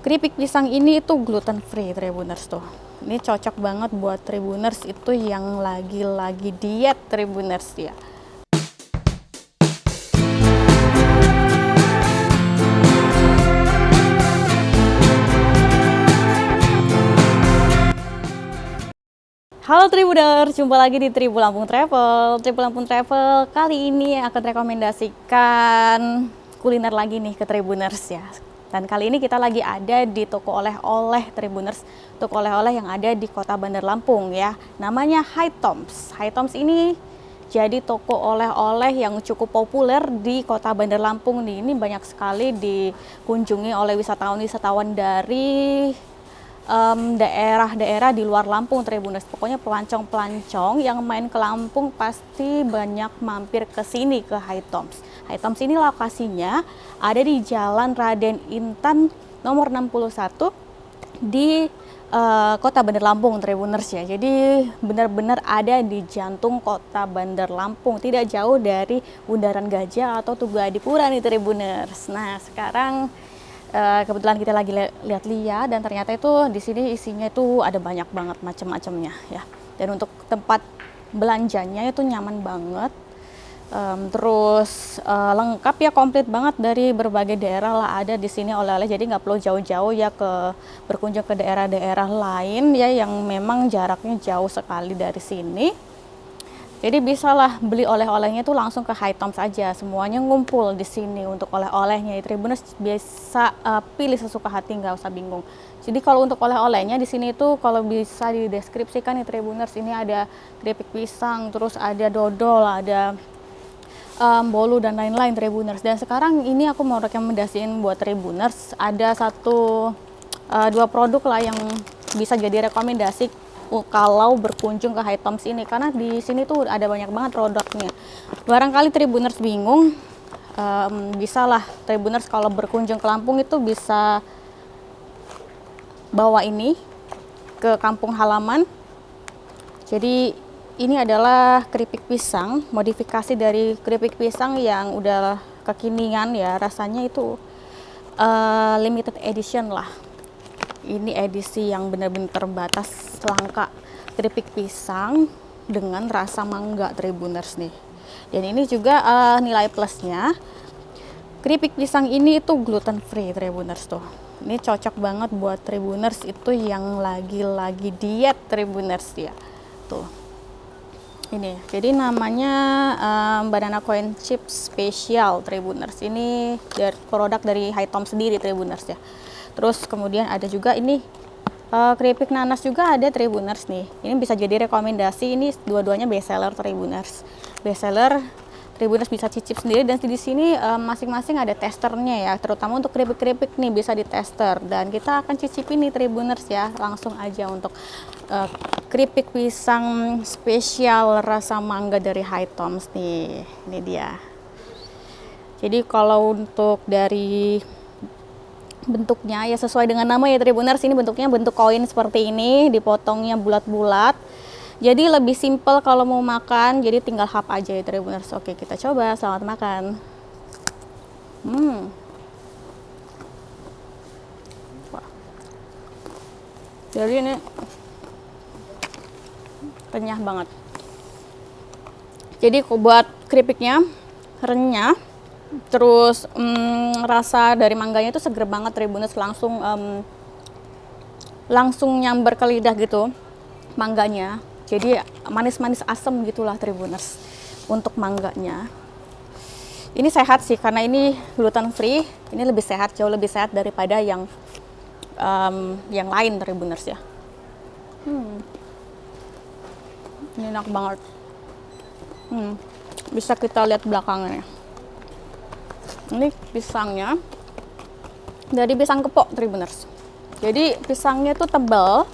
Keripik pisang ini itu gluten free Tribuners tuh. Ini cocok banget buat Tribuners itu yang lagi diet Tribuners ya. Halo Tribuners, jumpa lagi di Tribu Lampung Travel. Tribu Lampung Travel kali ini akan rekomendasikan kuliner lagi nih ke Tribuners ya. Dan kali ini kita lagi ada di toko oleh-oleh Tribuners, toko oleh-oleh yang ada di Kota Bandar Lampung ya. Namanya Hi-Toms. Hi-Toms ini jadi toko oleh-oleh yang cukup populer di Kota Bandar Lampung nih. Ini banyak sekali dikunjungi oleh wisatawan-wisatawan dari daerah-daerah di luar Lampung Tribuners. Pokoknya pelancong-pelancong yang main ke Lampung pasti banyak mampir ke sini, ke Hi-Toms. Hi-Toms ini lokasinya ada di Jalan Raden Intan nomor 61 di Kota Bandar Lampung Tribuners ya. Jadi benar-benar ada di jantung Kota Bandar Lampung, tidak jauh dari Bundaran Gajah atau Tugu Adipura nih Tribuners. Nah, sekarang kebetulan kita lagi lihat-lihat dan ternyata itu di sini isinya itu ada banyak banget macam-macamnya ya. Dan untuk tempat belanjanya itu nyaman banget. Terus lengkap ya, komplit banget dari berbagai daerah lah ada di sini oleh-oleh. Jadi nggak perlu jauh-jauh ya berkunjung ke daerah-daerah lain ya yang memang jaraknya jauh sekali dari sini. Jadi bisalah beli oleh-olehnya itu langsung ke Hi-Toms aja. Semuanya ngumpul di sini untuk oleh-olehnya. Tribuners biasa pilih sesuka hati, nggak usah bingung. Jadi kalau untuk oleh-olehnya di sini itu kalau bisa dideskripsikan nih Tribuners, ini ada keripik pisang, terus ada dodol, ada bolu dan lain-lain Tribuners. Dan sekarang ini aku mau rekomendasiin buat Tribuners ada dua produk lah yang bisa jadi rekomendasi kalau berkunjung ke Hi-Toms ini, karena di sini tuh ada banyak banget produknya. Barangkali Tribuners bingung, bisalah Tribuners kalau berkunjung ke Lampung itu bisa bawa ini ke kampung halaman. Jadi ini adalah keripik pisang, modifikasi dari keripik pisang yang udah kekinian ya, rasanya itu limited edition lah. Ini edisi yang benar-benar terbatas, langka, keripik pisang dengan rasa mangga Tribuners nih. Dan ini juga nilai plusnya, keripik pisang ini itu gluten free Tribuners tuh. Ini cocok banget buat Tribuners itu yang lagi diet Tribuners ya. Tuh. Ini, jadi namanya Banana Coin Chips Special Tribuners. Ini produk dari Hi-Toms sendiri Tribuners ya. Terus kemudian ada juga ini keripik nanas juga ada Tribuners nih. Ini bisa jadi rekomendasi, ini dua-duanya best seller Tribuners. Best seller Tribuners bisa cicip sendiri, dan di sini masing-masing ada testernya ya. Terutama untuk keripik-keripik nih bisa ditester, dan kita akan cicipin nih Tribuners ya. Langsung aja untuk keripik pisang spesial rasa mangga dari Hi-Toms nih. Ini dia. Jadi kalau untuk dari bentuknya ya sesuai dengan nama ya Tribuners, ini bentuknya bentuk koin seperti ini, dipotongnya bulat-bulat. Jadi lebih simple kalau mau makan, jadi tinggal hap aja ya Tribuners. Oke, kita coba, selamat makan. Wah. Jadi ini renyah banget. Jadi buat keripiknya renyah. Terus rasa dari mangganya itu seger banget Tribuners, langsung nyamber ke lidah gitu mangganya. Jadi manis-manis asam gitulah Tribuners untuk mangganya. Ini sehat sih karena ini gluten free. Ini lebih sehat, jauh lebih sehat daripada yang lain Tribuners ya. Ini enak banget. Bisa kita lihat belakangnya. Ini pisangnya dari pisang kepok Tribuners. Jadi pisangnya itu tebal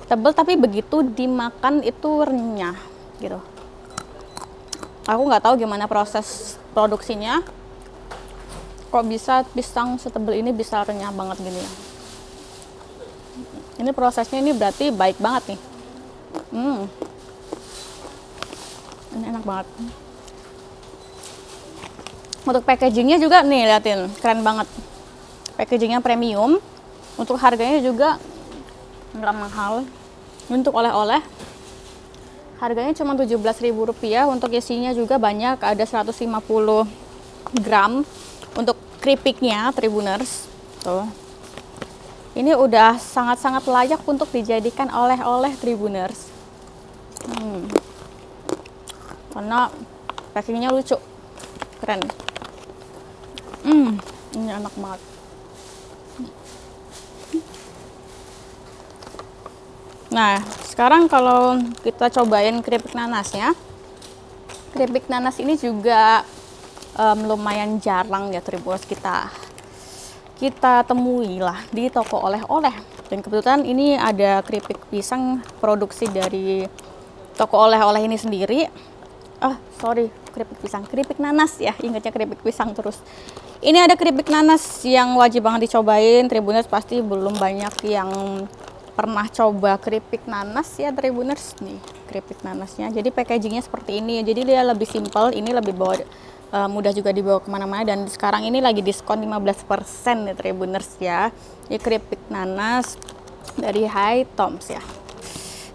tapi begitu dimakan itu renyah gitu. Aku nggak tahu gimana proses produksinya, kok bisa pisang setebal ini bisa renyah banget gini ya. Ini prosesnya ini berarti baik banget nih. Ini enak banget. Untuk packagingnya juga nih, liatin, keren banget. Packagingnya premium, Untuk harganya juga nggak mahal. Untuk oleh-oleh harganya cuma Rp17.000. Untuk isinya juga banyak, ada 150 gram. Untuk keripiknya Tribuners tuh, ini udah sangat-sangat layak untuk dijadikan oleh-oleh Tribuners. Karena packingnya lucu, keren. Ini enak banget. Nah, sekarang kalau kita cobain keripik nanasnya, keripik nanas ini juga lumayan jarang ya Tribuners kita temui lah di toko oleh-oleh. Dan kebetulan ini ada keripik pisang produksi dari toko oleh-oleh ini sendiri. Keripik nanas ya, ingatnya keripik pisang terus. Ini ada keripik nanas yang wajib banget dicobain. Tribuners pasti belum banyak yang pernah coba keripik nanas ya Tribuners. Nih keripik nanasnya, jadi packagingnya seperti ini, jadi dia lebih simple, ini lebih mudah juga dibawa kemana-mana, dan sekarang ini lagi diskon 15% ya Tribuners ya. Ini keripik nanas dari Hytoms ya.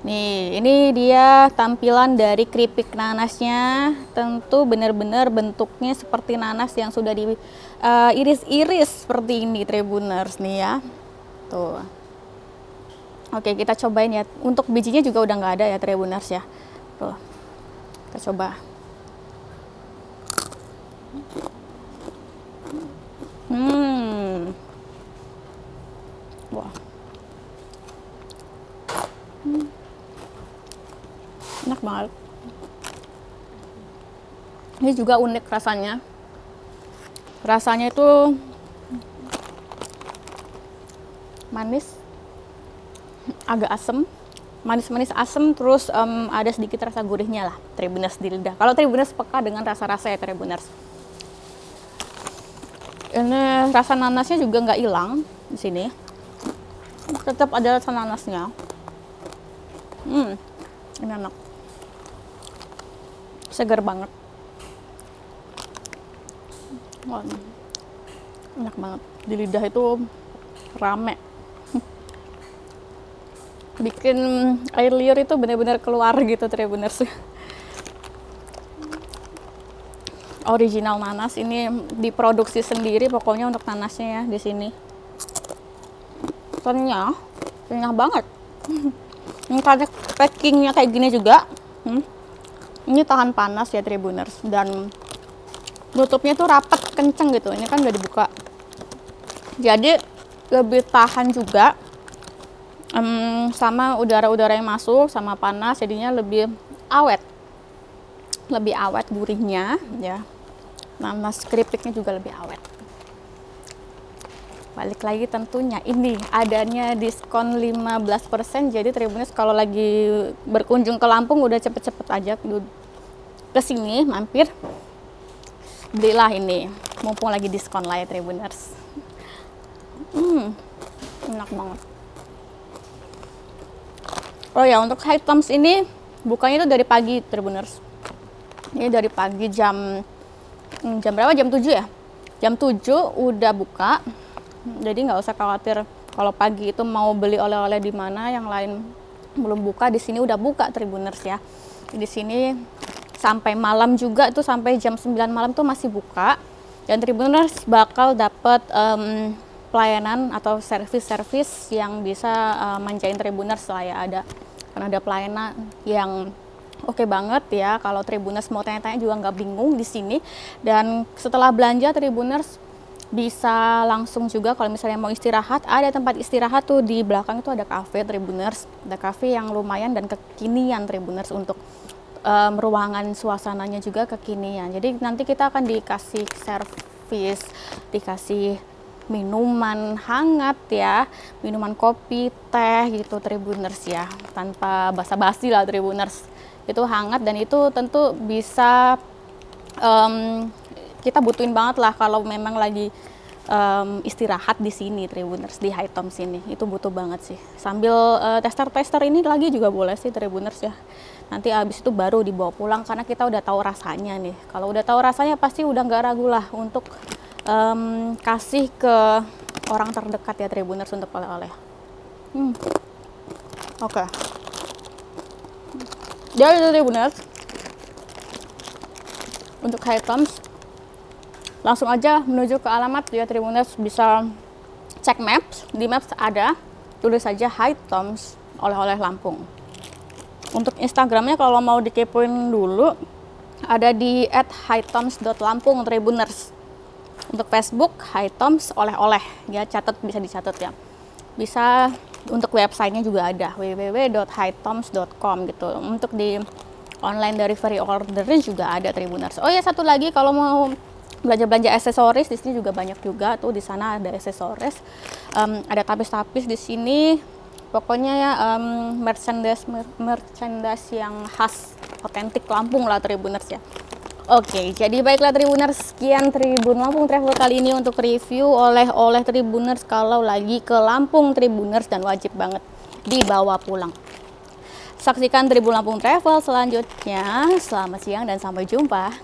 Nih, ini dia tampilan dari keripik nanasnya. Tentu benar-benar bentuknya seperti nanas yang sudah diiris-iris seperti ini Tribuners nih ya. Tuh. Oke, kita cobain ya. Untuk bijinya juga udah nggak ada ya Tribuners ya. Tuh. Kita coba. Wah. Enak banget. Ini juga unik rasanya. Rasanya itu manis, agak asem, manis-manis asem, terus ada sedikit rasa gurihnya lah Tribuners di lidah. Kalau Tribuners peka dengan rasa-rasa ya Tribuners. Ini rasa nanasnya juga nggak hilang di sini. Tetap ada rasa nanasnya. Ini enak. Segar banget. Wah, enak banget. Di lidah itu rame. Bikin air liur itu benar-benar keluar gitu Tribuners. Original nanas, ini diproduksi sendiri pokoknya untuk nanasnya ya di sini. Renyah banget. Ini karena packingnya kayak gini juga. Ini tahan panas ya Tribuners, dan tutupnya tuh rapat kenceng gitu. Ini kan udah dibuka, jadi lebih tahan juga sama udara-udara yang masuk sama panas, jadinya lebih awet gurihnya ya. Nanas keripiknya juga lebih awet. Balik lagi tentunya ini adanya diskon 15%, jadi Tribuners kalau lagi berkunjung ke Lampung udah cepet-cepet aja ke sini mampir, belilah ini mumpung lagi diskon lah ya Tribuners. Enak banget. Oh ya, untuk Hytoms ini bukanya itu dari pagi Tribuners. Ini dari pagi jam berapa? Jam 7 ya? Jam 7 udah buka. Jadi nggak usah khawatir kalau pagi itu mau beli oleh-oleh di mana yang lain belum buka, di sini udah buka Tribuners ya. Di sini sampai malam juga, itu sampai jam 9 malam tuh masih buka, dan Tribuners bakal dapat pelayanan atau servis yang bisa manjain Tribuners lah ya. Karena ada pelayanan yang oke banget ya. Kalau Tribuners mau tanya-tanya juga nggak bingung di sini. Dan setelah belanja Tribuners bisa langsung juga kalau misalnya mau istirahat, ada tempat istirahat tuh di belakang itu ada cafe Tribuners. Ada cafe yang lumayan dan kekinian Tribuners, untuk ruangan suasananya juga kekinian. Jadi nanti kita akan dikasih servis, dikasih minuman hangat ya, minuman kopi, teh gitu Tribuners ya, tanpa basa-basi lah Tribuners. Itu hangat, dan itu tentu bisa kita butuhin banget lah kalau memang lagi istirahat di sini Tribuners, di Hytoms ini. Itu butuh banget sih. Sambil tester-tester ini lagi juga boleh sih Tribuners ya. Nanti abis itu baru dibawa pulang, karena kita udah tahu rasanya nih. Kalau udah tahu rasanya pasti udah nggak ragu lah untuk kasih ke orang terdekat ya Tribuners untuk oleh-oleh. Oke. Jadi Tribuners, untuk Hightoms langsung aja menuju ke alamat ya Tribuners, bisa cek maps, di maps ada tulis saja Hightoms oleh-oleh Lampung. Untuk Instagramnya kalau mau dikepoin dulu ada di @hightoms.lampung Tribuners. Untuk Facebook Hightoms oleh-oleh ya, bisa dicatat ya. Bisa untuk websitenya juga ada www.hightoms.com gitu. Untuk di online delivery order juga ada Tribuners. Oh ya, satu lagi, kalau mau belanja aksesoris di sini juga banyak juga tuh, di sana ada aksesoris, ada tapis-tapis di sini. Pokoknya ya merchandise yang khas otentik Lampung lah Tribuners ya. Oke, jadi baiklah Tribuners, sekian Tribun Lampung Travel kali ini untuk review oleh-oleh Tribuners kalau lagi ke Lampung Tribuners, dan wajib banget dibawa pulang. Saksikan Tribun Lampung Travel selanjutnya. Selamat siang dan sampai jumpa.